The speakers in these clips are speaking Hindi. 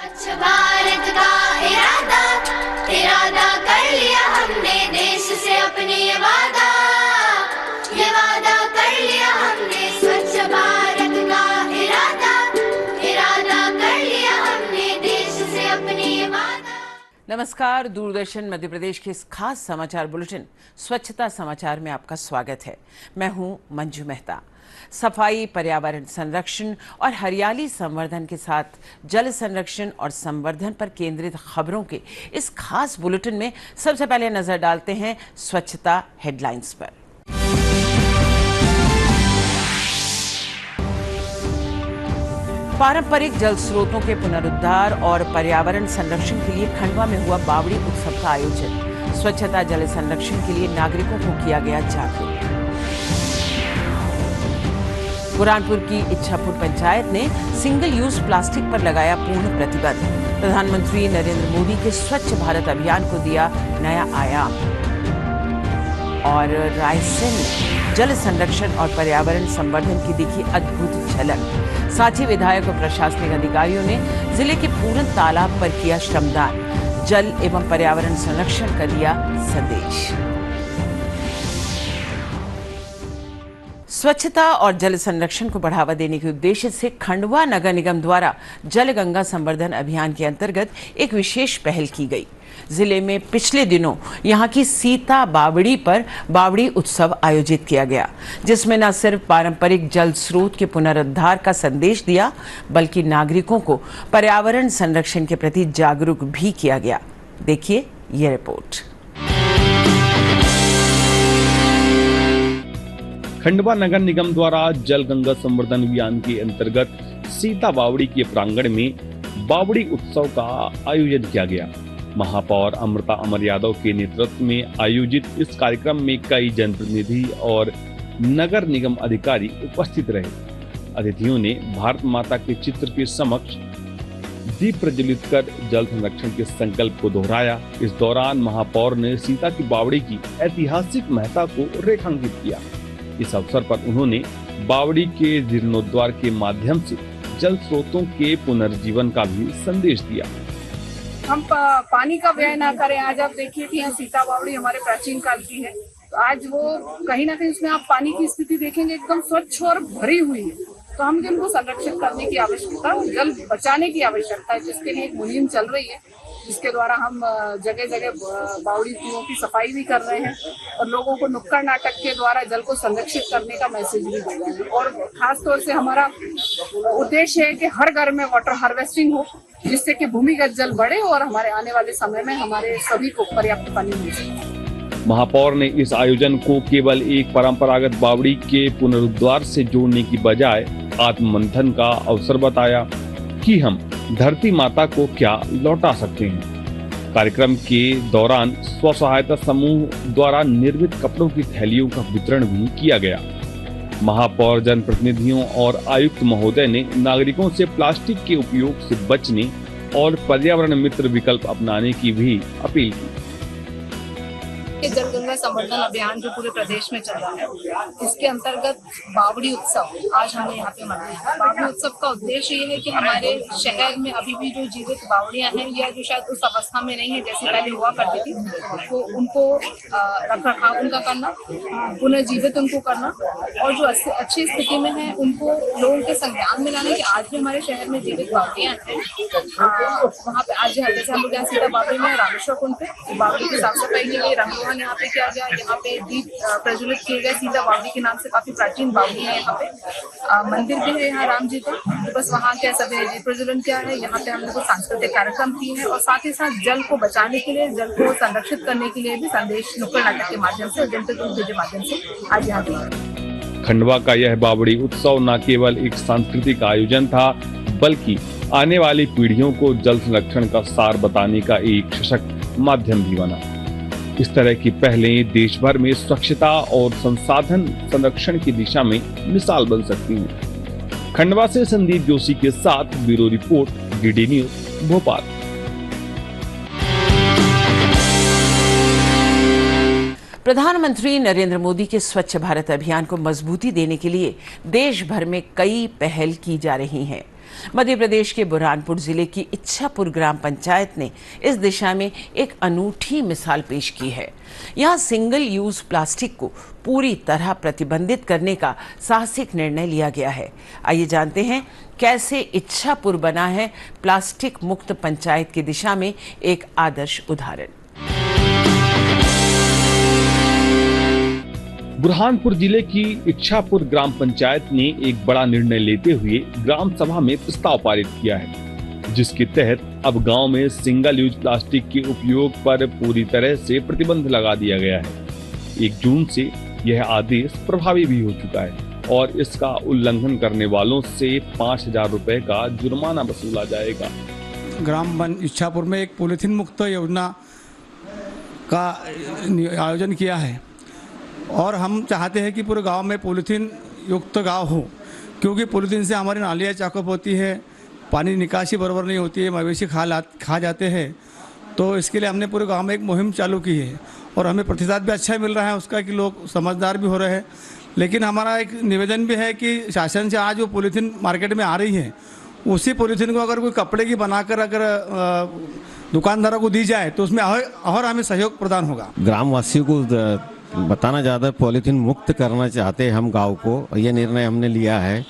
स्वच्छ भारत का इरादा इरादा कर लिया हमने, देश से अपने ये वादा कर लिया हमने। स्वच्छ भारत का इरादा इरादा कर लिया हमने, देश से अपने ये वादा। नमस्कार, दूरदर्शन मध्य प्रदेश के इस खास समाचार बुलेटिन स्वच्छता समाचार में आपका स्वागत है। मैं हूं मंजू मेहता। सफाई, पर्यावरण संरक्षण और हरियाली संवर्धन के साथ जल संरक्षण और संवर्धन पर केंद्रित खबरों के इस खास बुलेटिन में सबसे पहले नजर डालते हैं स्वच्छता हेडलाइंस पर। पारंपरिक जल स्रोतों के पुनरुद्धार और पर्यावरण संरक्षण के लिए खंडवा में हुआ बावड़ी उत्सव का आयोजन। स्वच्छता जल संरक्षण के लिए नागरिकों को किया गया जागरूक। बुरहानपुर की इच्छापुर पंचायत ने सिंगल यूज प्लास्टिक पर लगाया पूर्ण प्रतिबंध। प्रधानमंत्री नरेंद्र मोदी के स्वच्छ भारत अभियान को दिया नया आयाम। और रायसेन में जल संरक्षण और पर्यावरण संवर्धन की दिखी अद्भुत झलक। सांची विधायक और प्रशासनिक अधिकारियों ने जिले के पूरन तालाब पर किया श्रमदान। जल एवं पर्यावरण संरक्षण का दिया संदेश। स्वच्छता और जल संरक्षण को बढ़ावा देने के उद्देश्य से खंडवा नगर निगम द्वारा जल गंगा संवर्धन अभियान के अंतर्गत एक विशेष पहल की गई। जिले में पिछले दिनों यहां की सीता बावड़ी पर बावड़ी उत्सव आयोजित किया गया, जिसमें न सिर्फ पारंपरिक जल स्रोत के पुनरुद्धार का संदेश दिया, बल्कि नागरिकों को पर्यावरण संरक्षण के प्रति जागरूक भी किया गया। देखिए ये रिपोर्ट। खंडवा नगर निगम द्वारा जल गंगा संवर्धन अभियान के अंतर्गत सीता बावड़ी के प्रांगण में बावड़ी उत्सव का आयोजन किया गया। महापौर अमृता अमर यादव के नेतृत्व में आयोजित इस कार्यक्रम में कई जनप्रतिनिधि और नगर निगम अधिकारी उपस्थित रहे। अतिथियों ने भारत माता के चित्र के समक्ष दीप प्रज्वलित कर जल संरक्षण के संकल्प को दोहराया। इस दौरान महापौर ने सीता की बावड़ी की ऐतिहासिक महत्ता को रेखांकित किया। इस अवसर पर उन्होंने बावड़ी के जीर्णोद्धार के माध्यम से जल स्रोतों के पुनर्जीवन का भी संदेश दिया। हम पानी का व्यय ना करें। आज आप देखिए कि यहाँ सीता बावड़ी हमारे प्राचीन काल की है, तो आज वो कहीं ना कहीं उसमें आप पानी की स्थिति देखेंगे एकदम स्वच्छ और भरी हुई है। तो हम उनको संरक्षित करने की आवश्यकता, जल बचाने की आवश्यकता है, जिसके लिए एक मुहिम चल रही है, जिसके द्वारा हम जगह जगह बावड़ी कुओं की सफाई भी कर रहे हैं और लोगों को नुक्कड़ नाटक के द्वारा जल को संरक्षित करने का मैसेज भी दे रहे हैं। और खास तौर से हमारा उद्देश्य है कि हर घर में वाटर हार्वेस्टिंग हो, जिससे कि भूमिगत जल बढ़े और हमारे आने वाले समय में हमारे सभी को पर्याप्त पानी मिल सके। महापौर ने इस आयोजन को केवल एक परंपरागत बावड़ी के पुनरुद्धार से जोड़ने की बजाय आत्ममंथन का अवसर बताया कि हम धरती माता को क्या लौटा सकते हैं। कार्यक्रम के दौरान स्व सहायता समूह द्वारा निर्मित कपड़ों की थैलियों का वितरण भी किया गया। महापौर, जनप्रतिनिधियों और आयुक्त महोदय ने नागरिकों से प्लास्टिक के उपयोग से बचने और पर्यावरण मित्र विकल्प अपनाने की भी अपील की। जल गंगा संवर्धन अभियान जो पूरे प्रदेश में चल रहा है, इसके अंतर्गत बावड़ी उत्सव आज हमने यहाँ पे मनाया। बावड़ी उत्सव का उद्देश्य ये है कि हमारे शहर में अभी भी जो जीवित बावड़ियां हैं या जो शायद उस अवस्था में नहीं है जैसे पहले हुआ करती थी, तो उनको रख रखाव उनका करना, पुनर्जीवित उनको करना, और जो अच्छी स्थिति में है उनको लोगों के संज्ञान में लाना कि आज भी हमारे शहर में जीवित बावड़ियां हैं। वहाँ पे आज जैसे हम लोग यहाँ सीता बावड़ी में रामेश्वर कुंड पे बावड़ी की साफ सफाई के लिए रंगरोहन यहाँ पे किया गया। यहाँ पे दीप प्रज्वलित किए गए। सीता बावड़ी के नाम से काफी प्राचीन बावड़ी है। यहाँ पे मंदिर भी है यहाँ राम जी का, तो बस वहाँ क्या सब दीप प्रज्वलन किया है। यहाँ पे हमने कुछ सांस्कृतिक कार्यक्रम किए हैं और साथ ही साथ जल को बचाने के लिए, जल को संरक्षित करने के लिए भी संदेश नुक्कड़ नाटक के माध्यम से और जनता के माध्यम से आज यहाँ दिया। खंडवा का यह बावड़ी उत्सव न केवल एक सांस्कृतिक आयोजन था, बल्कि आने वाली पीढ़ियों को जल संरक्षण का सार बताने का एक सशक्त माध्यम भी बना। इस तरह की पहलें देश भर में स्वच्छता और संसाधन संरक्षण की दिशा में मिसाल बन सकती हैं। खंडवा से संदीप जोशी के साथ bureau report, DD news, Bhopal. प्रधानमंत्री नरेंद्र मोदी के स्वच्छ भारत अभियान को मजबूती देने के लिए देश भर में कई पहल की जा रही हैं। मध्य प्रदेश के बुरहानपुर जिले की इच्छापुर ग्राम पंचायत ने इस दिशा में एक अनूठी मिसाल पेश की है। यहाँ सिंगल यूज प्लास्टिक को पूरी तरह प्रतिबंधित करने का साहसिक निर्णय लिया गया है। आइए जानते हैं कैसे इच्छापुर बना है प्लास्टिक मुक्त पंचायत की दिशा में एक आदर्श उदाहरण। बुरहानपुर जिले की इच्छापुर ग्राम पंचायत ने एक बड़ा निर्णय लेते हुए ग्राम सभा में प्रस्ताव पारित किया है, जिसके तहत अब गांव में सिंगल यूज प्लास्टिक के उपयोग पर पूरी तरह से प्रतिबंध लगा दिया गया है। 1 जून से यह आदेश प्रभावी भी हो चुका है और इसका उल्लंघन करने वालों से 5,000 रुपए का जुर्माना वसूला जाएगा। ग्राम इच्छापुर में एक पॉलीथीन मुक्त योजना का आयोजन किया है और हम चाहते हैं कि पूरे गांव में पॉलीथीन युक्त गांव हो, क्योंकि पॉलीथीन से हमारी नालियाँ चौकअप होती है, पानी निकासी बराबर नहीं होती है, मवेशी खा जाते हैं। तो इसके लिए हमने पूरे गांव में एक मुहिम चालू की है और हमें प्रतिसाद भी अच्छा मिल रहा है उसका कि लोग समझदार भी हो रहे हैं। लेकिन हमारा एक निवेदन भी है कि शासन से आज वो पॉलीथीन मार्केट में आ रही है, उसी पॉलीथीन को अगर कोई कपड़े की बनाकर अगर दुकानदारों को दी जाए तो उसमें और हमें सहयोग प्रदान होगा। ग्रामवासियों को बताना ज़्यादा पॉलीथीन मुक्त करना चाहते हैं हम गांव को, ये निर्णय हमने लिया है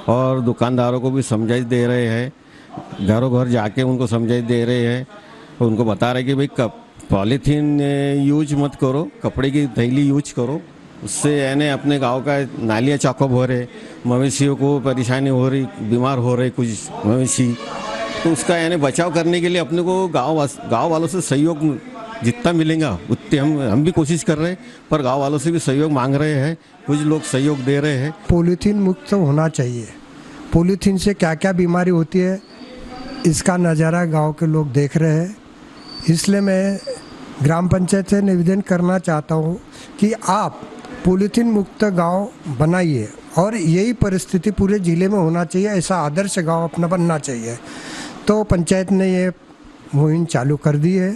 और दुकानदारों को भी समझाइश दे रहे हैं, घरों घर जाके उनको समझाइश दे रहे हैं, उनको बता रहे कि भाई पॉलीथीन यूज मत करो, कपड़े की थैली यूज करो। उससे यानी अपने गांव का नालियाँ चौकअप हो रहे, मवेशियों को परेशानी हो रही, बीमार हो रहे कुछ मवेशी, तो उसका यानी बचाव करने के लिए अपने को गाँव वालों से सहयोग जितना मिलेगा उतने हम भी कोशिश कर रहे हैं, पर गांव वालों से भी सहयोग मांग रहे हैं, कुछ लोग सहयोग दे रहे हैं। पॉलीथीन मुक्त होना चाहिए। पॉलीथीन से क्या क्या बीमारी होती है इसका नज़ारा गांव के लोग देख रहे हैं। इसलिए मैं ग्राम पंचायत से निवेदन करना चाहता हूं कि आप पॉलीथीन मुक्त गांव बनाइए और यही परिस्थिति पूरे ज़िले में होना चाहिए, ऐसा आदर्श गाँव अपना बनना चाहिए। तो पंचायत ने ये मुहिम चालू कर दी है,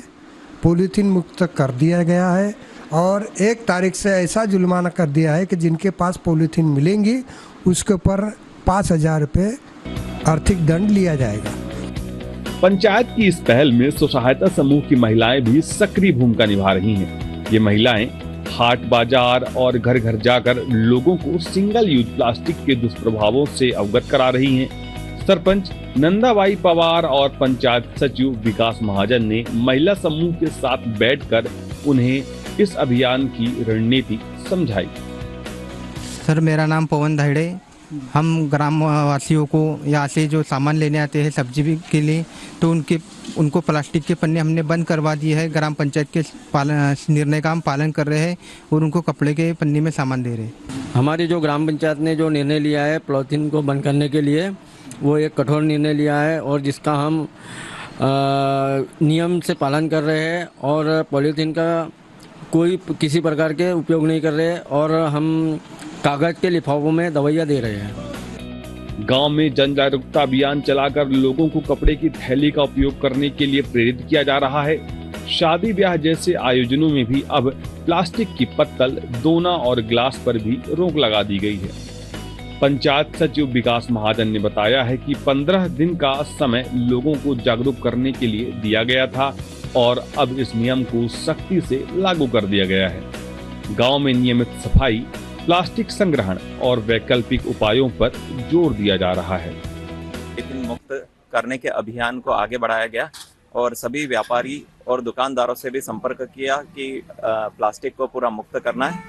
पॉलीथीन मुक्त कर दिया गया है और 1 तारीख से ऐसा जुर्माना कर दिया है कि जिनके पास पॉलीथीन मिलेंगी उसके ऊपर 5,000 रुपये आर्थिक दंड लिया जाएगा। पंचायत की इस पहल में स्व सहायता समूह की महिलाएं भी सक्रिय भूमिका निभा रही हैं। ये महिलाएं हाट बाजार और घर घर जाकर लोगों को सिंगल यूज प्लास्टिक के दुष्प्रभावों से अवगत करा रही हैं। सरपंच नंदाबाई पवार और पंचायत सचिव विकास महाजन ने महिला समूह के साथ बैठकर उन्हें इस अभियान की रणनीति समझाई। सर, मेरा नाम पवन धाइड़े। हम ग्राम वासियों को यहाँ से जो सामान लेने आते हैं सब्जी के लिए, तो उनको प्लास्टिक के पन्ने हमने बंद करवा दिए है। ग्राम पंचायत के निर्णय का हम पालन कर रहे हैं और उनको कपड़े के पन्ने में सामान दे रहे हैं। हमारी जो ग्राम पंचायत ने जो निर्णय लिया है पॉलीथीन को बंद करने के लिए, वो एक कठोर निर्णय लिया है और जिसका हम नियम से पालन कर रहे हैं और पॉलीथीन का कोई किसी प्रकार के उपयोग नहीं कर रहे और हम कागज के लिफाफों में दवाइयाँ दे रहे हैं। गांव में जन जागरूकता अभियान चलाकर लोगों को कपड़े की थैली का उपयोग करने के लिए प्रेरित किया जा रहा है। शादी ब्याह जैसे आयोजनों में भी अब प्लास्टिक की पत्तल, दोना और गिलास पर भी रोक लगा दी गई है। पंचायत सचिव विकास महाजन ने बताया है कि 15 दिन का समय लोगों को जागरूक करने के लिए दिया गया था और अब इस नियम को सख्ती से लागू कर दिया गया है। गांव में नियमित सफाई, प्लास्टिक संग्रहण और वैकल्पिक उपायों पर जोर दिया जा रहा है। पॉलीथीन मुक्त करने के अभियान को आगे बढ़ाया गया और सभी व्यापारी और दुकानदारों से भी संपर्क किया कि प्लास्टिक को पूरा मुक्त करना है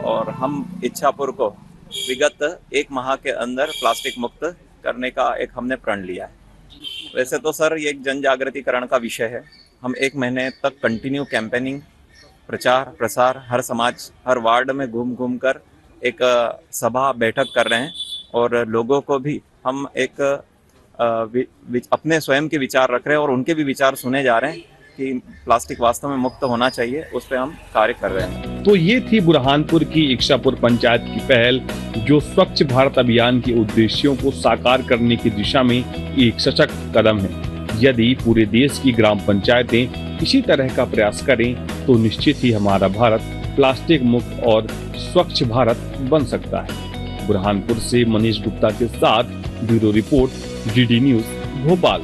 और हम इच्छापुर को विगत 1 माह के अंदर प्लास्टिक मुक्त करने का एक हमने प्रण लिया है। वैसे तो सर ये एक जन जागृतिकरण का विषय है। हम 1 महीने तक कंटिन्यू कैंपेनिंग, प्रचार प्रसार हर समाज, हर वार्ड में घूम कर एक सभा बैठक कर रहे हैं और लोगों को भी हम एक अपने स्वयं के विचार रख रहे हैं और उनके भी विचार सुने जा रहे हैं कि प्लास्टिक वास्तव में मुक्त होना चाहिए, उस पर हम कार्य कर रहे हैं। तो ये थी बुरहानपुर की इच्छापुर पंचायत की पहल, जो स्वच्छ भारत अभियान के उद्देश्यों को साकार करने की दिशा में एक सशक्त कदम है। यदि पूरे देश की ग्राम पंचायतें इसी तरह का प्रयास करें तो निश्चित ही हमारा भारत प्लास्टिक मुक्त और स्वच्छ भारत बन सकता है। बुरहानपुर से मनीष गुप्ता के साथ bureau report DD news Bhopal.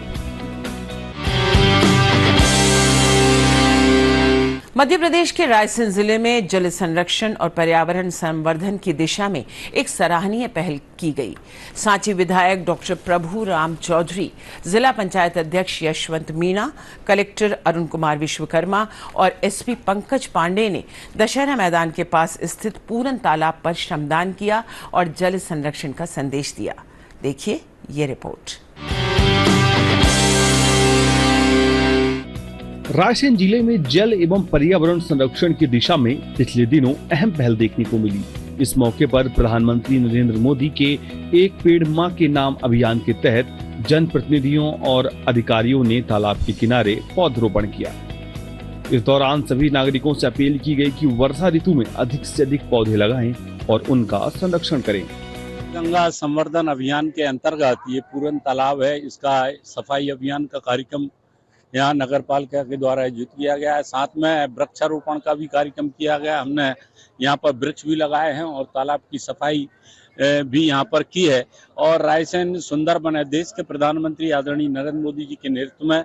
Madhya Pradesh के रायसेन जिले में जल संरक्षण और पर्यावरण संवर्धन की दिशा में एक सराहनीय पहल की गई। सांची विधायक डॉक्टर प्रभु राम चौधरी, जिला पंचायत अध्यक्ष यशवंत मीणा, कलेक्टर अरुण कुमार विश्वकर्मा और एसपी पंकज पांडे ने दशहरा मैदान के पास स्थित पूरन तालाब पर श्रमदान किया और जल संरक्षण का संदेश दिया। देखिए ये रिपोर्ट। रायसेन जिले में जल एवं पर्यावरण संरक्षण की दिशा में पिछले दिनों अहम पहल देखने को मिली। इस मौके पर प्रधानमंत्री नरेंद्र मोदी के एक पेड़ मां के नाम अभियान के तहत जनप्रतिनिधियों और अधिकारियों ने तालाब के किनारे पौधरोपण किया। इस दौरान सभी नागरिकों से अपील की गई कि वर्षा ऋतु में अधिक से अधिक पौधे लगाएं और उनका संरक्षण करें। गंगा संवर्धन अभियान के अंतर्गत ये पूरन तालाब है, इसका सफाई अभियान का कार्यक्रम यहाँ नगर पालिका के द्वारा आयोजित किया गया है। साथ में वृक्षारोपण का भी कार्यक्रम किया गया। हमने यहाँ पर वृक्ष भी लगाए हैं और तालाब की सफाई भी यहाँ पर की है। और रायसेन सुंदर बने, देश के प्रधानमंत्री आदरणीय नरेंद्र मोदी जी के नेतृत्व में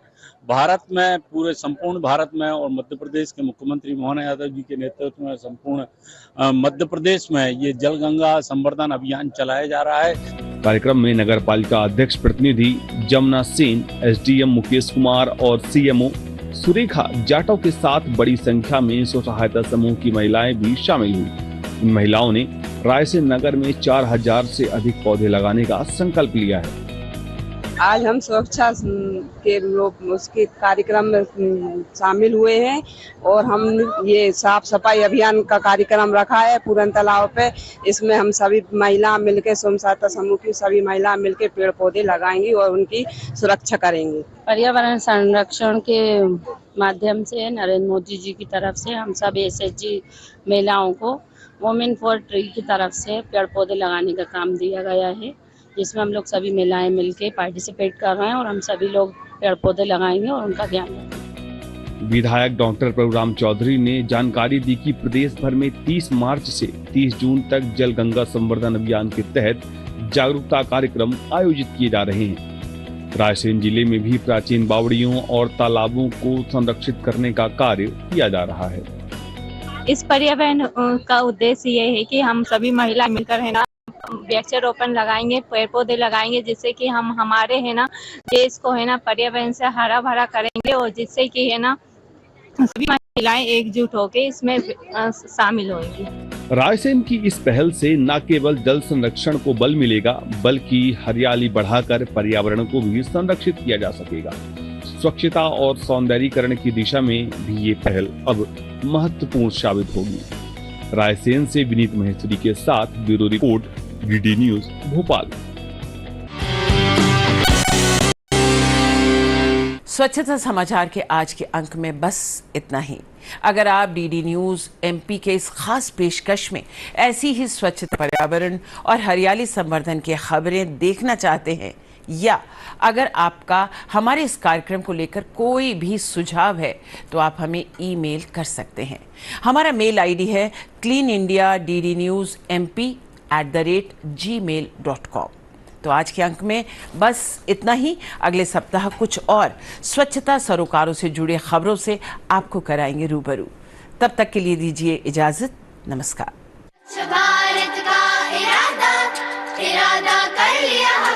भारत में, पूरे संपूर्ण भारत में और मध्य प्रदेश के मुख्यमंत्री मोहन यादव जी के नेतृत्व में संपूर्ण मध्य प्रदेश में ये जल गंगा संवर्धन अभियान चलाया जा रहा है। कार्यक्रम में नगर पालिका अध्यक्ष प्रतिनिधि जमुना सेन, एसडीएम मुकेश कुमार और सीएमओ सुरेखा जाटव के साथ बड़ी संख्या में स्व सहायता समूह की महिलाएं भी शामिल हुई। इन महिलाओं ने रायसेन नगर में 4000 से अधिक पौधे लगाने का संकल्प लिया है। आज हम सुरक्षा के लोग उसके कार्यक्रम में शामिल हुए हैं और हम ये साफ सफाई अभियान का कार्यक्रम रखा है पूरन तालाब पे। इसमें हम सभी महिला मिलकर, स्वयं सहायता समूह की सभी महिला मिलकर पेड़ पौधे लगाएंगी और उनकी सुरक्षा करेंगी। पर्यावरण संरक्षण के माध्यम से नरेंद्र मोदी जी की तरफ से हम सब एसएचजी महिलाओं को वुमेन फॉर ट्री की तरफ से पेड़ पौधे लगाने का काम दिया गया है, जिसमें हम लोग सभी महिलाएं मिलके पार्टिसिपेट कर रहे हैं और हम सभी लोग पेड़ पौधे लगाएंगे और उनका ध्यान रखेंगे। विधायक डॉक्टर प्रभु राम चौधरी ने जानकारी दी कि प्रदेश भर में 30 मार्च से 30 जून तक जल गंगा संवर्धन अभियान के तहत जागरूकता कार्यक्रम आयोजित किए जा रहे हैं। रायसेन जिले में भी प्राचीन बावड़ियों और तालाबों को संरक्षित करने का कार्य किया जा रहा है। इस पर्यावरण का उद्देश्य ये है कि हम सभी महिला मिलकर है ना वृक्षारोपण लगाएंगे, पेड़ पौधे लगाएंगे, जिससे कि हम हमारे है ना देश को है ना पर्यावरण से हरा भरा करेंगे और जिससे कि है ना सभी महिलाएं एकजुट होकर इसमें शामिल होंगी। रायसेन की इस पहल से न केवल जल संरक्षण को बल मिलेगा, बल्कि हरियाली बढ़ाकर पर्यावरण को भी संरक्षित किया जा सकेगा। स्वच्छता और सौंदर्यीकरण की दिशा में भी ये पहल अब महत्वपूर्ण साबित होगी। रायसेन से विनीत महेश्वरी के साथ bureau report DD news Bhopal. स्वच्छता समाचार के आज के अंक में बस इतना ही। अगर आप डीडी न्यूज एमपी के इस खास पेशकश में ऐसी ही स्वच्छता, पर्यावरण और हरियाली संवर्धन की खबरें देखना चाहते हैं, या अगर आपका हमारे इस कार्यक्रम को लेकर कोई भी सुझाव है तो आप हमें ईमेल कर सकते हैं। हमारा मेल आईडी है cleanindiaddnews.mp@gmail.com। तो आज के अंक में बस इतना ही। अगले सप्ताह कुछ और स्वच्छता सरोकारों से जुड़े खबरों से आपको कराएंगे रूबरू। तब तक के लिए दीजिए इजाजत। नमस्कार। भारत का इरादा कर लिया।